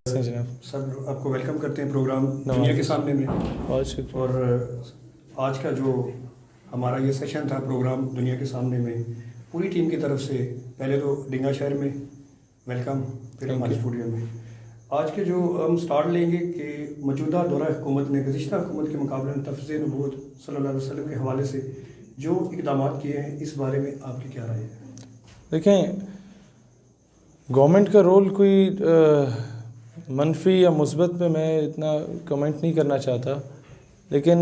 सब आपको वेलकम करते हैं प्रोग्राम दुनिया के सामने में। और आज का जो हमारा ये सेशन था प्रोग्राम दुनिया के सामने में, पूरी टीम की तरफ से पहले तो डिंगा शहर में वेलकम, फिर हमारे स्टूडियो में आज के जो हम स्टार्ट लेंगे कि मौजूदा दौरा हुकूमत ने गुज़िश्ता हुकूमत के मुकाबले में तफ़सील नबूवत सल्लल्लाहु अलैहि वसल्लम के हवाले से जो इक़दाम किए हैं, इस बारे में आपकी क्या राय है? देखें, गवर्नमेंट का रोल कोई मनफी या मुस्बत पे मैं इतना कमेंट नहीं करना चाहता, लेकिन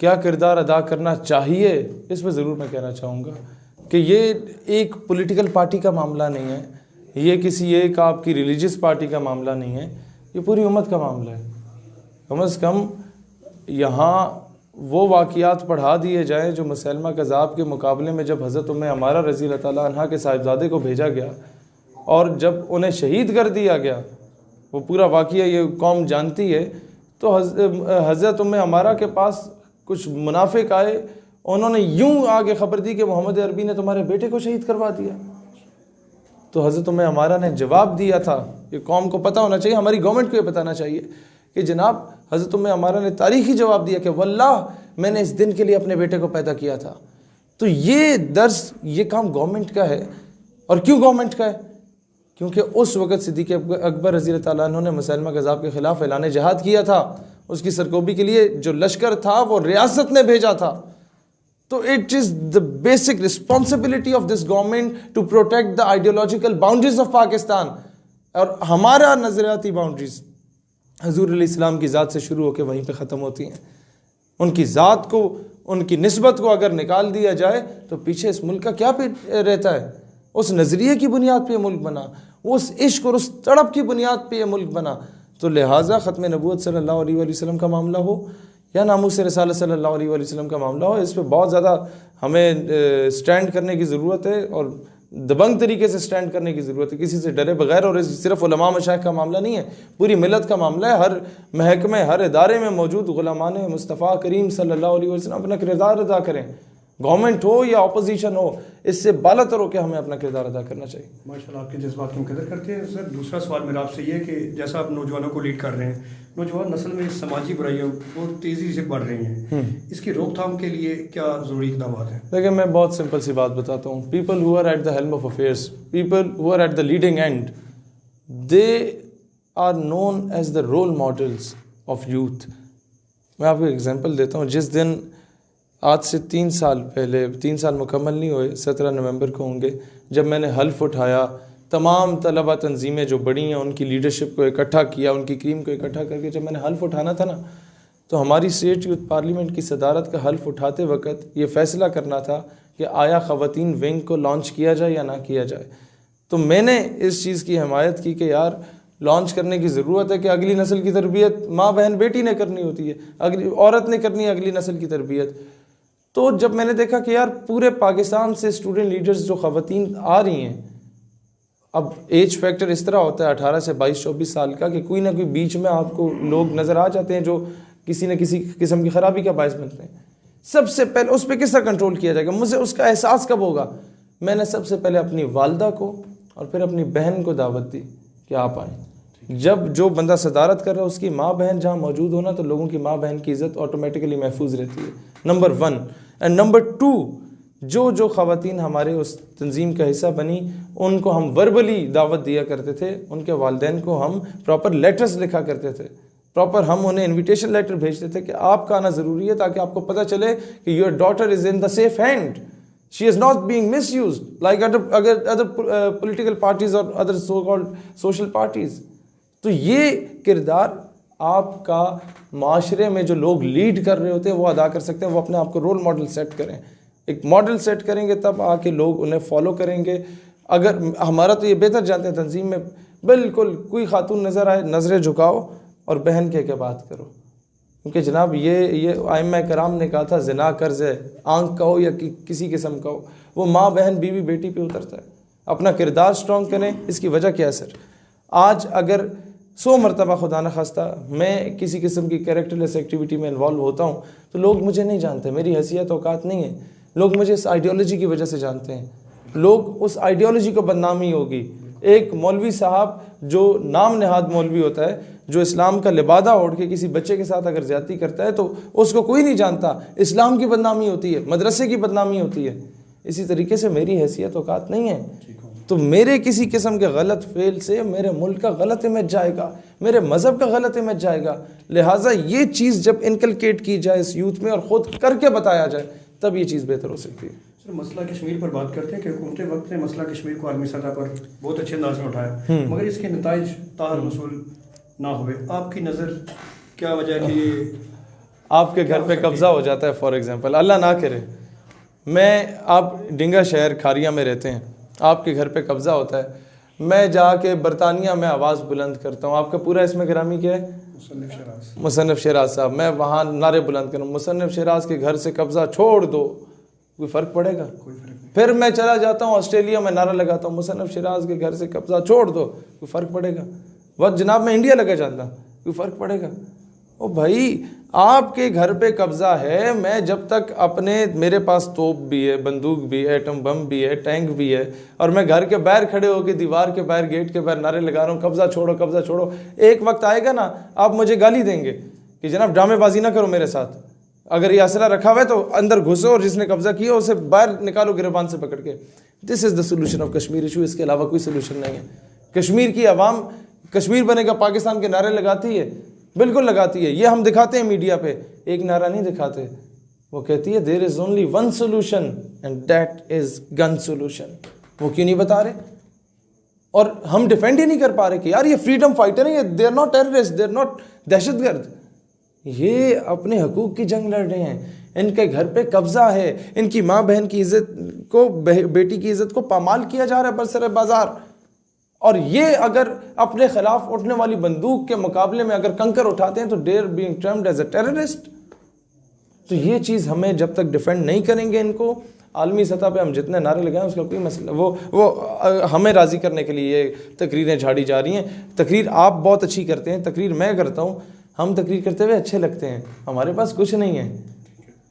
क्या किरदार अदा करना चाहिए इस पर ज़रूर मैं कहना चाहूँगा कि ये एक पॉलिटिकल पार्टी का मामला नहीं है, ये किसी एक आपकी रिलीजियस पार्टी का मामला नहीं है, ये पूरी उम्मत का मामला है। कम से कम यहाँ वो वाक़ियात पढ़ा दिए जाएँ जो मुसैलमा कज़्ज़ाब के मुकाबले में जब हज़रत उम्मे अमारा रज़ी अल्लाह तआला अन्हा के साहिबज़ादे को भेजा गया और जब उन्हें शहीद कर दिया गया, वो पूरा वाक़िया ये कौम जानती है। तो हज़रत उम्मे अमारा के पास कुछ मुनाफिक आए, उन्होंने यूं आगे ख़बर दी कि मोहम्मद अरबी ने तुम्हारे बेटे को शहीद करवा दिया। तो हज़रत उम्मे अमारा ने जवाब दिया था, ये कौम को पता होना चाहिए, हमारी गवर्नमेंट को ये बताना चाहिए कि जनाब हज़रत उम्मे अमारा ने तारीख़ी जवाब दिया कि वल्लाह मैंने इस दिन के लिए अपने बेटे को पैदा किया था। तो ये दर्स, ये काम गवर्नमेंट का है। और क्यों गवर्नमेंट का है? क्योंकि उस वक़्त सिद्दीक़ अकबर रज़ी अल्लाह तआला अन्हु ने मुसैलमा कज़्ज़ाब के ख़िलाफ़ ऐलान जिहाद किया था। उसकी सरकोबी के लिए जो लश्कर था वो रियासत ने भेजा था। तो it is the basic responsibility of this government to protect the ideological boundaries of Pakistan. और हमारा नज़रियाती बाउंड्रीज हज़ूर अलैहिस्सलाम की ज़ात से शुरू होकर वहीं पर ख़त्म होती हैं। उनकी ज़ात को, उनकी निस्बत को अगर निकाल दिया जाए तो पीछे इस मुल्क का क्या रहता है? उस नज़रिए की बुनियाद पे ये मुल्क बना, उस इश्क और उस तड़प की बुनियाद पे ये मुल्क बना। तो लिहाजा ख़त्म नबूवत सल्लल्लाहु अलैहि वसल्लम का मामला हो या नामूस रिसालत सल्लल्लाहु अलैहि वसल्लम का मामला हो, इस पे बहुत ज़्यादा हमें स्टैंड करने की ज़रूरत है और दबंग तरीके से स्टैंड करने की ज़रूरत है, किसी से डरे बगैर। और सिर्फ उलमा मशाइख का मामला नहीं है, पूरी मिलत का मामला है। हर महकमे, हर इदारे में मौजूद गुलामान मुस्तफ़ा करीम सल्लल्लाहु अलैहि वसल्लम अपना किरदार अदा करें। गवर्नमेंट हो या अपोजिशन हो, इससे बालातर होकर हमें अपना किरदार अदा करना चाहिए। माशाल्लाह, आपके जज्बात की कदर करते हैं सर। दूसरा सवाल मेरा आपसे ये है कि जैसा आप नौजवानों को लीड कर रहे हैं, नौजवान नस्ल में समाजी बुराइयाँ बहुत तेज़ी से बढ़ रही हैं, इसकी रोकथाम के लिए क्या ज़रूरी इक़दाम हैं? देखिए, मैं बहुत सिंपल सी बात बताता हूँ। People who are at the helm of affairs, people who are at the leading end, they are known as the role models of youth. मैं आपको एग्जाम्पल देता हूँ। जिस दिन आज से 3 साल पहले, 3 साल मुकम्मल नहीं हुए, 17 नवंबर को होंगे, जब मैंने हल्फ उठाया, तमाम तलबा तंजीमें जो बड़ी हैं उनकी लीडरशिप को इकट्ठा किया, उनकी क्रीम को इकट्ठा करके जब मैंने हल्फ उठाना था ना, तो हमारी स्टेट यूथ पार्लियामेंट की सदारत का हल्फ उठाते वक्त ये फ़ैसला करना था कि आया ख़वातीन विंग को लॉन्च किया जाए या ना किया जाए। तो मैंने इस चीज़ की हिमायत की कि यार लॉन्च करने की ज़रूरत है कि अगली नस्ल की तरबियत माँ बहन बेटी ने करनी होती है, अगली औरत ने करनी है अगली नस्ल की तरबियत। तो जब मैंने देखा कि यार पूरे पाकिस्तान से स्टूडेंट लीडर्स जो ख़वातीन आ रही हैं, अब एज फैक्टर इस तरह होता है 18 से 22-24 साल का कि कोई ना कोई बीच में आपको लोग नज़र आ जाते हैं जो किसी न किसी किस्म की ख़राबी का बायस बनते हैं। सबसे पहले उस पर किस तरह कंट्रोल किया जाएगा, मुझे उसका एहसास कब होगा? मैंने सबसे पहले अपनी वालदा को और फिर अपनी बहन को दावत दी कि आप आएँ। जब जो बंदा सदारत कर रहा है उसकी माँ बहन जहाँ मौजूद होना, तो लोगों की माँ बहन की इज़्ज़त ऑटोमेटिकली महफूज रहती है, नंबर 1। एंड नंबर 2, जो ख़वातीन हमारे उस तंजीम का हिस्सा बनी, उनको हम वर्बली दावत दिया करते थे, उनके वालिदैन को हम प्रॉपर लेटर्स लिखा करते थे, प्रॉपर हम उन्हें इन्विटेशन लेटर भेजते थे कि आपका आना ज़रूरी है, ताकि आपको पता चले कि your daughter is in the safe hand, she is not being misused like other political parties और other so called social parties. तो ये किरदार आपका माशरे में जो लोग लीड कर रहे होते हैं वो अदा कर सकते हैं। वो अपने आप को रोल मॉडल सेट करें, एक मॉडल सेट करेंगे तब आके लोग उन्हें फॉलो करेंगे। अगर हमारा तो ये बेहतर जानते हैं, तंजीम में बिल्कुल कोई खातून नज़र आए, नज़रें झुकाओ और बहन कह के बात करो, क्योंकि जनाब ये आइम्मा कराम ने कहा था, ज़िना कर्ज है, आंख का हो या किसी किस्म का हो, वो माँ बहन बीवी बेटी पे उतरता है। अपना किरदार स्ट्रॉन्ग करें। इसकी वजह क्या है सर? आज अगर 100 मरतबा खुदा न खास्ता मैं किसी किस्म की कैरेक्टरलेस एक्टिविटी में इन्वॉल्व होता हूँ तो लोग मुझे नहीं जानते, मेरी हैसियत औकात नहीं है। लोग मुझे इस आइडियोलॉजी की वजह से जानते हैं, लोग उस आइडियोलॉजी को बदनामी होगी, एक मौलवी साहब जो नाम नहाद मौलवी होता है, जो इस्लाम का लिबादा ओढ़ के किसी बच्चे के साथ अगर ज्यादती करता है तो उसको कोई नहीं जानता, इस्लाम की बदनामी होती है, मदरसे की बदनामी होती है। इसी तरीके से मेरी हैसियत औकात नहीं है, तो मेरे किसी किस्म के गलत फेल से मेरे मुल्क का गलत इमेज जाएगा, मेरे मज़हब का गलत इमेज जाएगा। लिहाजा ये चीज़ जब इनकलकेट की जाए इस यूथ में और ख़ुद करके बताया जाए, तब ये चीज़ बेहतर हो सकती है। सर, मसला कश्मीर पर बात करते हैं कि हुकूमत वक्त ने मसला कश्मीर को आलमी सतह पर बहुत अच्छे अंदाज में उठाया, मगर इसके नताइज ताहर मसूल ना हुए। आपकी नज़र क्या वजह है कि ये आपके घर पे कब्ज़ा हो जाता है? फॉर एग्ज़ाम्पल, अल्लाह ना करे, आप डिंगा शहर खारिया में रहते हैं, आपके घर पे कब्ज़ा होता है, मैं जाके बरतानिया में आवाज़ बुलंद करता हूँ, आपका पूरा इसमें गिरामी क्या है? मुसन्निफ शराज साहब, मैं वहाँ नारे बुलंद करूँ, मुसन्निफ शराज के घर से कब्ज़ा छोड़ दो, कोई फ़र्क पड़ेगा? कोई फ़र्क नहीं। फिर मैं चला जाता हूँ ऑस्ट्रेलिया में, नारा लगाता हूँ मुसन्निफ शराज के घर से कब्ज़ा छोड़ दो, कोई फ़र्क पड़ेगा? वह जनाब मैं इंडिया लगा जाता, कोई फ़र्क पड़ेगा? ओ भाई, आपके घर पे कब्ज़ा है, मैं जब तक मेरे पास तोप भी है, बंदूक भी है, एटम बम भी है, टैंक भी है, और मैं घर के बाहर खड़े होकर दीवार के बाहर, गेट के बाहर नारे लगा रहा हूँ कब्ज़ा छोड़ो कब्ज़ा छोड़ो, एक वक्त आएगा ना आप मुझे गाली देंगे कि जनाब ड्रामेबाजी ना करो मेरे साथ, अगर ये असला रखा हुआ है तो अंदर घुसो और जिसने कब्ज़ा किया उसे बाहर निकालो गिरबान से पकड़ के। This is the solution of Kashmir issue, इसके अलावा कोई सोल्यूशन नहीं है। कश्मीर की आवाम कश्मीर बनेगा पाकिस्तान के नारे लगाती है, बिल्कुल लगाती है, ये हम दिखाते हैं मीडिया पे, एक नारा नहीं दिखाते, वो कहती है there is only one solution and that is gun solution. वो क्यों नहीं बता रहे? और हम डिफेंड ही नहीं कर पा रहे कि यार ये फ्रीडम फाइटर है, they are not terrorist, they are not दहशतगर्द, ये अपने हकूक की जंग लड़ रहे हैं, इनके घर पे कब्जा है, इनकी माँ बहन की इज्जत को, बेटी की इज्जत को पामाल किया जा रहा है बरसरे बाजार। और ये अगर अपने खिलाफ उठने वाली बंदूक के मुकाबले में अगर कंकर उठाते हैं तो they are being termed as a terrorist. तो ये चीज़ हमें जब तक डिफेंड नहीं करेंगे इनको, आलमी सतह पे हम जितने नारे लगाएं उसका कोई मसला, वो हमें राज़ी करने के लिए ये तकरीरें झाड़ी जा रही हैं। तकरीर आप बहुत अच्छी करते हैं, तकरीर मैं करता हूँ, हम तकरीर करते हुए अच्छे लगते हैं, हमारे पास कुछ नहीं है।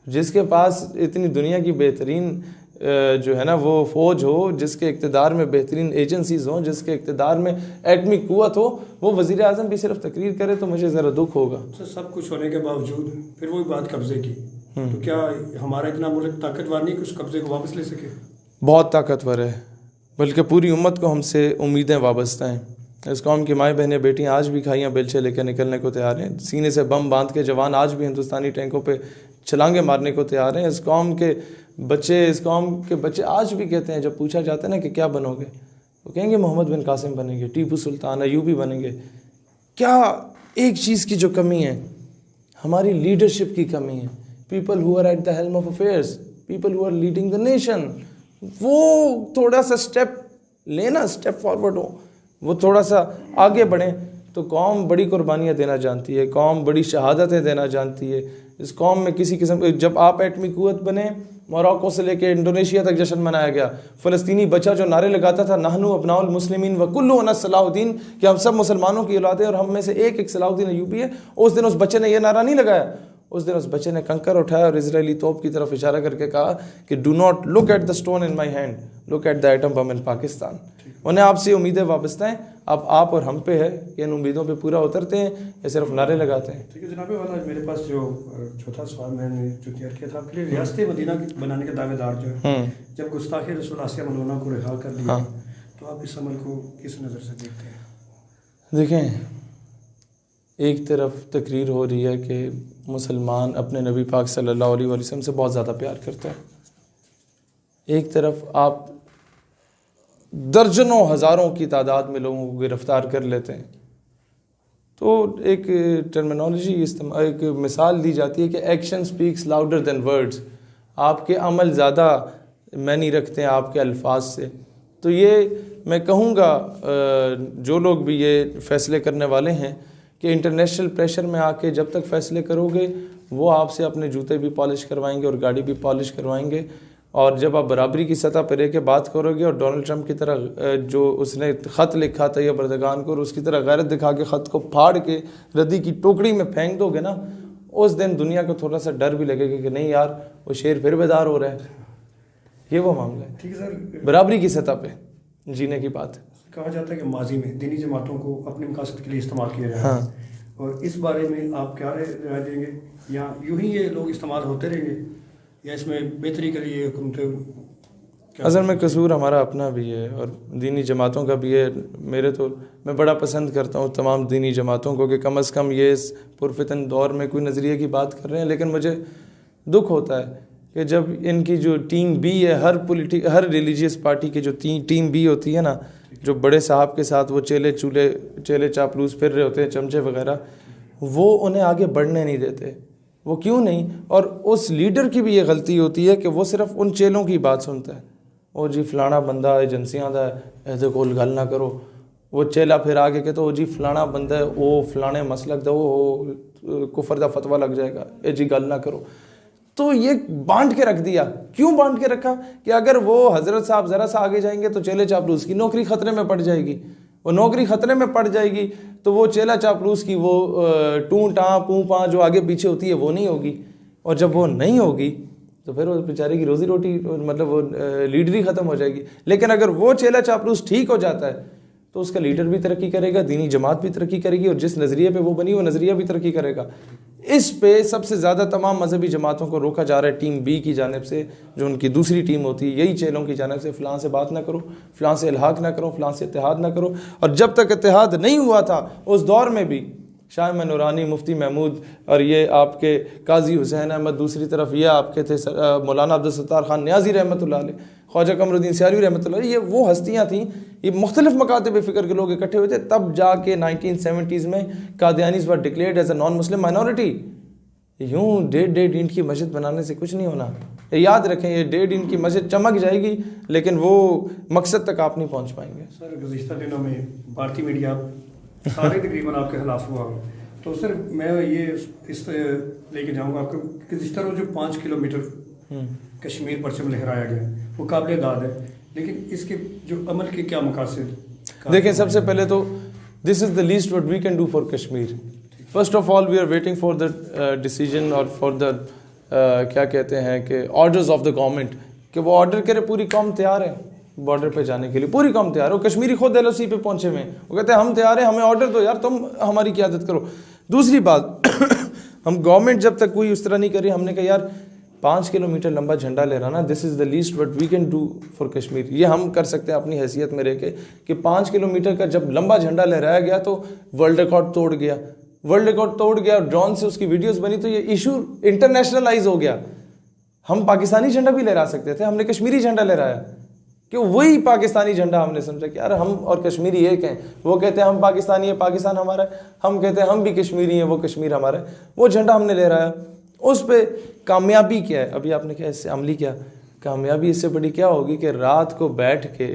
जिसके पास इतनी दुनिया की बेहतरीन जो है ना वो फ़ौज हो, जिसके इक़्तिदार में बेहतरीन एजेंसीज़ हों, जिसके इक़्तिदार में एटमी क़ुव्वत हो, वो वज़ीर आज़म भी सिर्फ तकरीर करे तो मुझे ज़रा दुख होगा। तो सब कुछ होने के बावजूद फिर वही बात कब्ज़े की, तो क्या हमारा इतना मुल्क ताकतवर नहीं कि उस कब्ज़े को वापस ले सके? बहुत ताकतवर है, बल्कि पूरी उम्मत को हमसे उम्मीदें वाबस्ता हैं। इस कौम की माएँ बहनें बेटियाँ आज भी खाइयाँ बेलचे लेकर निकलने को तैयार हैं, सीने से बम बांध के जवान आज भी हिंदुस्तानी टैंकों पे छलांगे मारने को तैयार हैं। इस कौम के बच्चे आज भी कहते हैं, जब पूछा जाता है ना कि क्या बनोगे, वो कहेंगे मोहम्मद बिन कासिम बनेंगे, टीपू सुल्तान, अयूबी बनेंगे। क्या एक चीज़ की जो कमी है, हमारी लीडरशिप की कमी है। People who are at the helm of affairs, people who are leading the nation, वो थोड़ा सा स्टेप लेना, स्टेप फॉरवर्ड हो, वो थोड़ा सा आगे बढ़ें तो कौम बड़ी कुर्बानियाँ देना जानती है, कौम बड़ी शहादतें देना जानती है। इस कौम में किसी किस्म, जब आप एटमी क़ुव्वत बने, मोरक्को से लेकर इंडोनेशिया तक जश्न मनाया गया। फ़लस्तीनी बच्चा जो नारे लगाता था नहनु अबनाउल मुस्लिमीन व कुल्लु अना सलाहुद्दीन, कि हम सब मुसलमानों की औलाद है और हम में से एक सलाहुद्दीन अयूबी है, उस दिन उस बच्चे ने यह नारा नहीं लगाया, उस दिन उस बच्चे ने कंकर उठाया और इजरायली तोप की तरफ इशारा करके कहा कि do not look at the stone in my hand, look at the atom bomb in Pakistan. उन्हें आपसे उम्मीदें वाबस्ता हैं, अब आप और हम पे है कि इन उम्मीदों पे पूरा उतरते हैं या सिर्फ नारे लगाते हैं। ठीक है जनाब वाला, मेरे पास जो चौथा सवाल मैंने जो तैयार किया था आपके लिए, रियासत मदीना बनाने के दावेदार जो है, जब गुस्ताखी रसूल आसिया मलूना को रिहा कर दिया, तो आप इस अमल को किस नज़र से देखते हैं? देखें, एक तरफ तकरीर हो रही है कि मुसलमान अपने नबी पाक सल्लल्लाहु अलैहि वसल्लम से बहुत ज़्यादा प्यार करता है, एक तरफ आप दर्जनों हज़ारों की तादाद में लोगों को गिरफ़्तार कर लेते हैं। तो एक टर्मिनोलॉजी एक मिसाल दी जाती है कि action speaks louder than words, आपके अमल ज़्यादा मायने रखते हैं आपके अल्फाज से। तो ये मैं कहूँगा जो लोग भी ये फ़ैसले करने वाले हैं कि इंटरनेशनल प्रेशर में आके जब तक फ़ैसले करोगे, वो आपसे अपने जूते भी पॉलिश करवाएंगे और गाड़ी भी पॉलिश करवाएंगे। और जब आप बराबरी की सतह पर रह के बात करोगे और डोनाल्ड ट्रंप की तरह जो उसने ख़त लिखा था या बरदगान को, और उसकी तरह गैरत दिखा के ख़त को फाड़ के रद्दी की टोकरी में फेंक दोगे ना, उस दिन दुनिया को थोड़ा सा डर भी लगेगा कि नहीं यार वो शेर फिर बेदार हो रहा है। ये वो मामला है। ठीक है सर, बराबरी की सतह पे जीने की बात है। कहा जाता है कि माजी में दीनी जमातों को अपने मकासद के लिए इस्तेमाल किया जा रहा है, और इस बारे में आप क्या राय देंगे? या यूं ही ये लोग इस्तेमाल होते रहेंगे, या इसमें बेहतरी के लिए हुकूमतें? असल में कसूर हमारा अपना भी है और दीनी जमातों का भी है। मैं बड़ा पसंद करता हूँ तमाम दीनी जमातों को कि कम अज़ कम ये इस पुरफितन दौर में कोई नज़रिए की बात कर रहे हैं, लेकिन मुझे दुख होता है कि जब इनकी जो टीम बी है, हर रिलीजियस पार्टी की जो टीम बी होती है ना, जो बड़े साहब के साथ वो चेले चापलूस फिर रहे होते हैं, चमचे वगैरह, वो उन्हें आगे बढ़ने नहीं देते। वो क्यों नहीं? और उस लीडर की भी ये गलती होती है कि वो सिर्फ उन चेलों की बात सुनता है। ओ जी फलाना बंदा एजेंसियां दा ऐसे कोल गल ना करो। वो चेला फिर आगे कहते ओ जी फलाना बंदा है, वो फलाने मसलक दा वो कुफर दा फतवा लग जाएगा, ए जी गल ना करो। तो ये बांट के रख दिया। क्यों बांट के रखा? कि अगर वो हजरत साहब ज़रा सा आगे जाएंगे तो चेले चापलूस की नौकरी ख़तरे में पड़ जाएगी। वो नौकरी ख़तरे में पड़ जाएगी तो वो चेला चापलूस की वो टू टाँ पू पा जो आगे पीछे होती है वो नहीं होगी, और जब वो नहीं होगी तो फिर वो बेचारे की रोज़ी रोटी मतलब वो लीडरी ख़त्म हो जाएगी। लेकिन अगर वो चेला चापलूस ठीक हो जाता है तो उसका लीडर भी तरक्की करेगा, दीनी जमात भी तरक्की करेगी, और जिस नज़रिए पे वो बनी वो नज़रिया भी तरक्की करेगा। इस पे सबसे ज़्यादा तमाम मजहबी जमातों को रोका जा रहा है टीम बी की जानिब से, जो उनकी दूसरी टीम होती है, यही चेलों की जानिब से, फ़लाँ से बात ना करो, फ़लाँ से इल्हाक ना करो, फ़लाँ से इत्तेहाद ना करो। और जब तक इत्तेहाद नहीं हुआ था उस दौर में भी शाह नूरानी, मुफ्ती महमूद और ये आपके काजी हुसैन अहमद, दूसरी तरफ ये आपके थे मौलाना अब्दुल सत्तार खान न्याजी रहमतुल्लाह अलैह, ख्वाजा कमरुद्दीन सियारी रहमतुल्लाह अलैह, ये वो हस्तियाँ थीं, ये मुख्तलिफ मकातब फ़िक्र के लोग इकट्ठे हुए थे। तब जाके 1970s में Qadianis were declared as a non Muslim minority. यूँ 1.5 ईंट की मस्जिद बनाने से कुछ नहीं होना। याद रखें, ये 1.5 ईंट की मस्जिद चमक जाएगी लेकिन वो मकसद तक आप नहीं पहुँच पाएंगे। सर गुज़िश्ता दिनों में भारतीय मीडिया सारे तकरीबन आपके खिलाफ हुआ, तो सर मैं ये इस लेके जाऊँगा आपको कि जिस तरह जो 5 किलोमीटर कश्मीर परचम लहराया गया वो काबिल दाद है, लेकिन इसके जो अमल के क्या मकासद? देखें, सबसे पहले तो this is the least what we can do for Kashmir. First of all we are waiting for the decision और फॉर द क्या कहते हैं कि ऑर्डर्स ऑफ द गवर्नमेंट, कि वो ऑर्डर करे। पूरी कौम तैयार है बॉर्डर पे जाने के लिए, पूरी कौम तैयार है। वो कश्मीरी खुद LOC पे पहुंचे हुए हैं, वो कहते हैं हम तैयार हैं, हमें ऑर्डर दो यार, तुम हमारी क़यादत करो। दूसरी बात हम गवर्नमेंट जब तक कोई उस तरह नहीं करी, हमने कहा यार 5 किलोमीटर लंबा झंडा लहराना, this is the least what we can do for Kashmir. ये हम कर सकते हैं अपनी हैसियत में रह के कि 5 किलोमीटर का जब लंबा झंडा लहराया गया तो वर्ल्ड रिकॉर्ड तोड़ गया, वर्ल्ड रिकॉर्ड तोड़ गया। ड्रोन से उसकी वीडियोस बनी तो ये इशू इंटरनेशनलाइज हो गया। हम पाकिस्तानी झंडा भी लहरा सकते थे, हमने कश्मीरी झंडा लहराया कि वही पाकिस्तानी झंडा हमने समझा कि यार हम और कश्मीरी एक हैं। वो कहते हैं हम पाकिस्तानी है, पाकिस्तान हमारा है, हम कहते हैं हम भी कश्मीरी हैं, वो कश्मीर हमारा है। वो झंडा हमने लहराया। उस पर कामयाबी क्या है? अभी आपने क्या इससे अमली क्या कामयाबी इससे बड़ी क्या होगी कि रात को बैठ के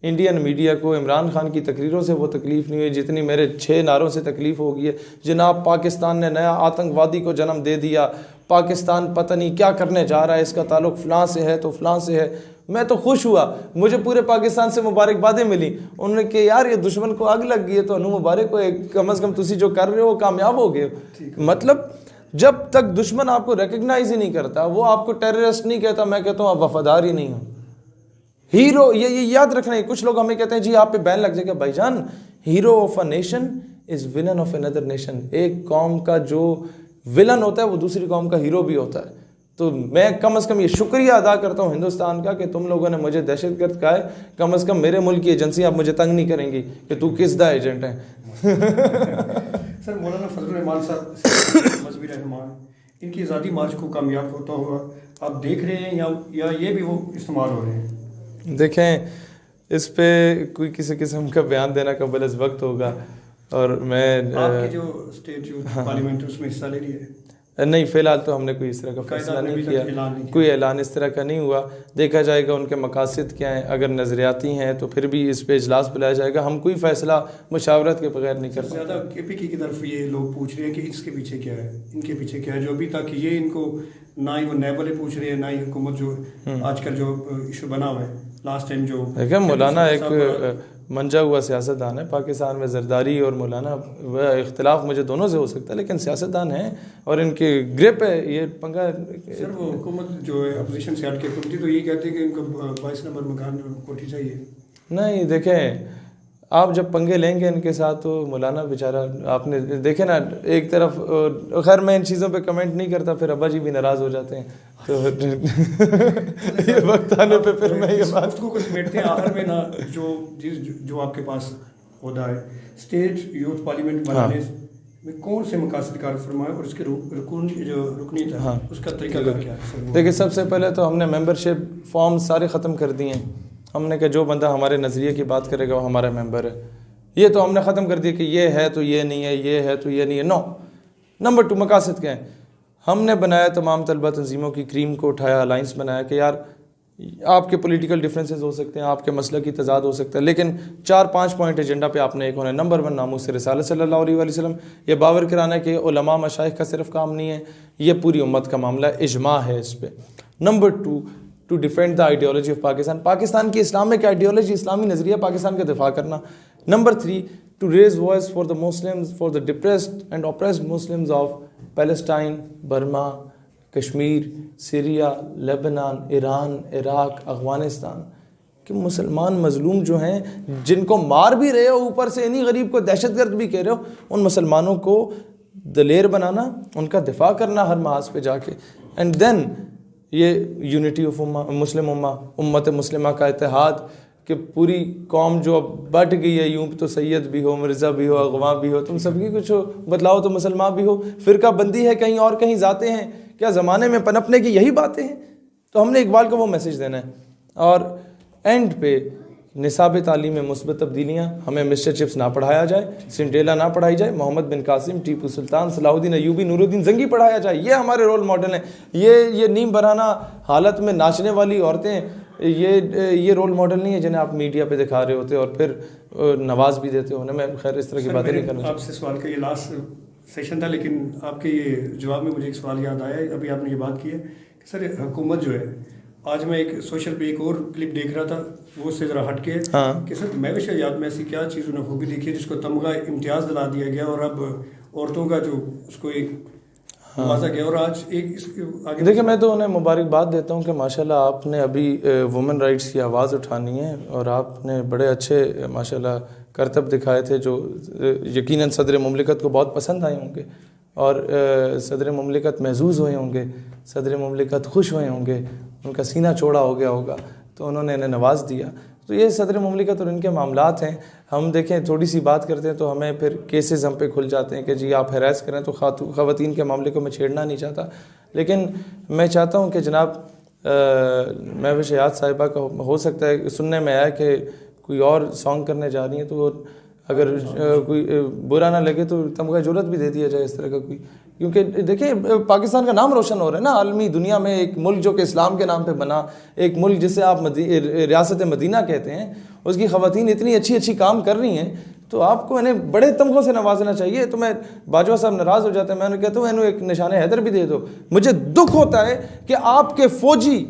इंडियन मीडिया को इमरान खान की तकरीरों से वो तकलीफ़ नहीं हुई जितनी मेरे 6 नारों से तकलीफ़ हो गई है। जनाब पाकिस्तान ने नया आतंकवादी को जन्म दे दिया, पाकिस्तान पता नहीं क्या करने जा रहा है, इसका ताल्लुक फ़लाँ से है तो फ़लाँ से है। मैं तो खुश हुआ, मुझे पूरे पाकिस्तान से मुबारकबादें मिली। उन्होंने कहा यार ये दुश्मन को आग लग गई है तो अनु मुबारक हो, कम अज़ कम तुसी जो कर रहे हो कामयाब हो गए। मतलब जब तक दुश्मन आपको रिकग्नाइज ही नहीं करता, वो आपको टेररिस्ट नहीं कहता, मैं कहता हूँ आप वफादार ही नहीं हो। हीरो ये याद रखना है। कुछ लोग हमें कहते हैं जी आप पे बैन लग जाएगा। भाईजान, hero of a nation is villain of another nation. एक कौम का जो विलन होता है वो दूसरी कौम का हीरो भी होता है। तो मैं कम से कम ये शुक्रिया अदा करता हूँ हिंदुस्तान का कि तुम लोगों ने मुझे दहशतगर्द कहा है। कम से कम मेरे मुल्क की एजेंसी आप मुझे तंग नहीं करेंगी कि तू किस दा एजेंट है। सर मौलाना फजल रहमान साहब मजहबी रहनुमा, इनकी आज़ादी मार्च को कामयाब होता हुआ आप देख रहे हैं या ये भी वो इस्तेमाल हो रहे हैं? देखें, इस पे कोई किसी किस्म का बयान देना कबल अज़ वक्त होगा। और मैं आपकी जो स्टेट यूथ पार्लियामेंट उसमें हिस्सा ले रही है? नहीं, फ़िलहाल तो हमने कोई इस तरह का फैसला नहीं किया, कोई ऐलान इस तरह का नहीं हुआ। देखा जाएगा उनके मकासद क्या हैं, अगर नज़रियाती हैं तो फिर भी इस पे इजलास बुलाया जाएगा। हम कोई फ़ैसला मुशावरत के बगैर नहीं कर सकते। ज़्यादा KPK की तरफ ये लोग पूछ रहे हैं कि इसके पीछे क्या है, इनके पीछे क्या है, जो अभी तक ये इनको ना ही वो नैब वाले पूछ रहे हैं ना ही हुकूमत जो आजकल जो इशू बना हुआ है लास्ट टाइम जो देखिए मौलाना एक मंजा हुआ सियासतदान है पाकिस्तान में। जरदारी और मौलाना वह इख्तिलाफ मुझे दोनों से हो सकता है, लेकिन सियासतदान है और इनके ग्रिप है ये पंगा। सर वो हुकूमत जो है अपोजिशन से हट के हुकूमती तो ये कहते हैं कि इनको 22 नंबर मकान कोठी चाहिए। नहीं, देखें आप जब पंगे लेंगे इनके साथ तो मौलाना बेचारा, आपने देखे ना, एक तरफ खैर मैं इन चीज़ों पे कमेंट नहीं करता, फिर अब्बा जी भी नाराज़ हो जाते हैं, तो ये वक्त आने पे फिर मैं ये बात को समेटते हैं आखिर में ना, जो आपके पास होता है स्टेट यूथ पार्लियामेंट बनाने में कौन से मकासद कार फरमाए और उसके रुकनी था, हाँ, उसका तरीका क्या है? देखिए सबसे पहले तो हमने मेंबरशिप फॉर्म सारे ख़त्म कर दिए हैं। हमने कहा जो बंदा हमारे नज़रिए की बात करेगा वो हमारा मेंबर है, ये तो हमने ख़त्म कर दिया कि ये है तो ये नहीं है, ये है तो ये नहीं है। नो। नंबर 2 मकासद क्या है? हमने बनाया तमाम तलबा तंजीमों की क्रीम को उठाया, अलाइंस बनाया कि यार आपके पॉलिटिकल डिफरेंसेस हो सकते हैं, आपके मसला की तजाद हो सकता है, लेकिन 4-5 पॉइंट एजेंडा पे आपने एक होना है। नंबर 1 नामूस रिसालत सल्लल्लाहु अलैहि वसल्लम, ये बावर कराना है कि उलमा मशाइख का सिर्फ काम नहीं है, ये पूरी उम्मत का मामला है, इजमा है इस पर। Number 2 to defend the ideology of Pakistan, Pakistan की इस्लामिक आइडियोलॉजी, इस्लामी नज़रिया पाकिस्तान का दिफा करना। Number 3 to raise voice for the Muslims, for the depressed and oppressed Muslims of Palestine, Burma, Kashmir, Syria, Lebanon, Iran, Iraq, Afghanistan कि मुसलमान मजलूम जो हैं, जिनको मार भी रहे हो, ऊपर से इन्हीं गरीब को दहशतगर्द भी कह रहे हो, उन मुसलमानों को दलेर बनाना, उनका दिफा करना हर महाज पे जाके। एंड देन ये यूनिटी ऑफ मुस्लिम उम्मत मुस्लिमा का इत्तेहाद कि पूरी कौम जो अब बट गई है, यूँ तो सैयद भी हो, मिर्ज़ा भी हो, अगवा भी हो, तुम सबकी कुछ हो, बदलाओ तो मुसलमान भी हो, फ़िरका बंदी है कहीं और कहीं जाते हैं, क्या ज़माने में पनपने की यही बातें हैं? तो हमने इकबाल को वो मैसेज देना है। और एंड पे निसाब तालीम में मुस्बत तब्दीलियाँ, हमें मिस्टर चिप्स ना पढ़ाया जाए, सिंड्रेला ना पढ़ाई जाए, मोहम्मद बिन कासिम, टीपू सुल्तान, सलाहुद्दीन अयूबी, नूरुद्दीन जंगी पढ़ाया जाए, ये हमारे रोल मॉडल हैं। ये नीम बराना हालत में नाचने वाली औरतें, ये रोल मॉडल नहीं है जिन्हें आप मीडिया पे दिखा रहे होते और फिर नवाज भी देते हो ना। मैं खैर इस तरह की बातें नहीं करना। आपसे सवाल का ये लास्ट सेशन था, लेकिन आपके ये जवाब में मुझे एक सवाल याद आया। अभी आपने ये बात की है कि सर हुकूमत जो है, आज मैं एक सोशल पे एक और क्लिप देख रहा था, वो उससे ज़रा हट के कि सर महविश याद में ऐसी क्या चीज़ उन्हें खूबी देखी है जिसको तमगा इम्तियाज़ दिला दिया गया और अब औरतों का जो उसको एक नवाजा गया। और आज एक आगे देखिए, मैं तो उन्हें मुबारकबाद देता हूँ कि माशाल्लाह आपने अभी वुमेन राइट्स की आवाज़ उठानी है और आपने बड़े अच्छे माशाल्लाह करतब दिखाए थे जो यकीनन सदर मुमलिकत को बहुत पसंद आए होंगे और सदर मुमलिकत महजूज़ हुए होंगे, सदर मुमलिकत खुश हुए होंगे, उनका सीना चौड़ा हो गया होगा, तो उन्होंने इन्हें नवाज दिया। तो ये सदर मुमलिकत और इनके मामलात हैं। हम देखें थोड़ी सी बात करते हैं तो हमें फिर केसेस हम पे खुल जाते हैं कि जी आप हैरास करें, तो ख़वातीन के मामले को मैं छेड़ना नहीं चाहता, लेकिन मैं चाहता हूँ कि जनाब महविश हयात साहिबा का हो सकता है सुनने में आया कि कोई और सॉन्ग करने जा रही हैं, तो अगर कोई बुरा ना लगे तो तमगा जुर्रत भी दे दिया जाए इस तरह का कोई, क्योंकि देखिए पाकिस्तान का नाम रोशन हो रहा है ना आलमी दुनिया में, एक मुल्क जो कि इस्लाम के नाम पे बना, एक मुल्क जिसे आप रियासत मदीना कहते हैं, उसकी ख़वातीन इतनी अच्छी काम कर रही हैं, तो आपको इन्हें बड़े तमगों से नवाजना चाहिए। तो मैं बाजवा साहब नाराज़ हो जाते हैं, मैं उन्हें कहता हूँ इन्हें एक निशान हैदर भी दे दो। मुझे दुख होता है कि आपके फ़ौजी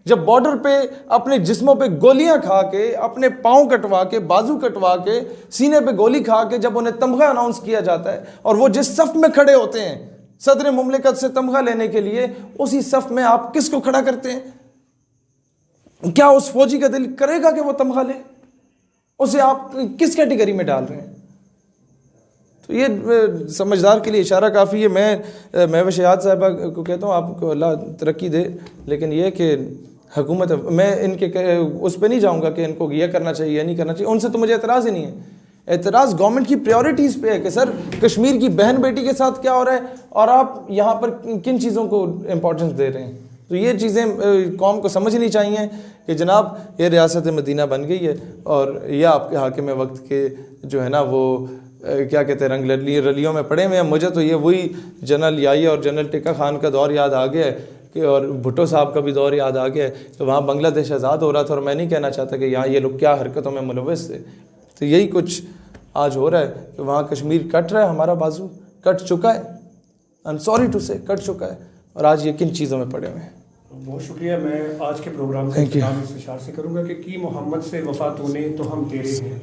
जब बॉर्डर पे अपने जिस्मों पे गोलियां खा के, अपने पाँव कटवा के, बाजू कटवा के, सीने पे गोली खा के जब उन्हें तमगा अनाउंस किया जाता है और वो जिस सफ़ में खड़े होते हैं सदर मुमलिकत से तमगा लेने के लिए, उसी सफ़ में आप किसको खड़ा करते हैं? क्या उस फौजी का दिल करेगा कि वो तमगा ले? उसे आप किस कैटेगरी में डाल रहे हैं? तो ये समझदार के लिए इशारा काफ़ी है। मैं महविश हयात साहिबा को कहता हूँ आपको अल्लाह तरक्की दे, लेकिन ये कि हुकूमत, मैं इनके उस पर नहीं जाऊँगा कि इनको यह करना चाहिए या नहीं करना चाहिए, उनसे तो मुझे एतराज़ ही नहीं है। एतराज़ गवर्नमेंट की प्रायोरिटीज़ पे है कि सर कश्मीर की बहन बेटी के साथ क्या हो रहा है और आप यहाँ पर किन चीज़ों को इम्पोर्टेंस दे रहे हैं। तो ये चीज़ें कौम को समझनी चाहिए कि जनाब ये रियासत मदीना बन गई है और यह आपके हाकिम वक्त के जो है ना वो क्या कहते हैं रंग रलियों में पड़े हुए हैं। मुझे तो ये वही जनरल याहिया और जनरल टिक्का खान का दौर याद आ गया है कि और भुट्टो साहब का भी दौर याद आ गया है। तो वहाँ बांग्लादेश आज़ाद हो रहा था और मैं नहीं कहना चाहता कि यहाँ ये लोग क्या हरकतों में मुलव्वस थे। तो यही कुछ आज हो रहा है कि वहाँ कश्मीर कट रहा है, हमारा बाजू कट चुका है, आई एम सॉरी टू से कट चुका है, और आज ये किन चीज़ों में पड़े हुए हैं। बहुत शुक्रिया। मैं आज के प्रोग्राम का इख्तिताम इस इशारे से करूँगा कि मोहम्मद से वफा तूने तो हम तेरे हैं।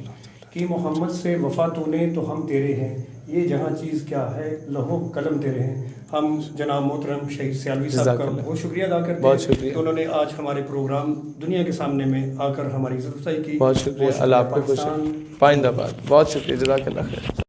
कि मोहम्मद से वफ़ा तूने तो हम तेरे हैं, ये जहाँ चीज़ क्या है लहो कलम तेरे हैं। हम जनाब मोहतरम शहीद सियालवी साहब का बहुत शुक्रिया अदा करते हैं तो उन्होंने आज हमारे प्रोग्राम दुनिया के सामने में आकर हमारी इज़्ज़त अफ़ज़ाई की। बहुत शुक्रिया। अल्लाह आपको खुश पाइंदाबाद। बहुत शुक्रिया, जज़ाकल्लाह खैर।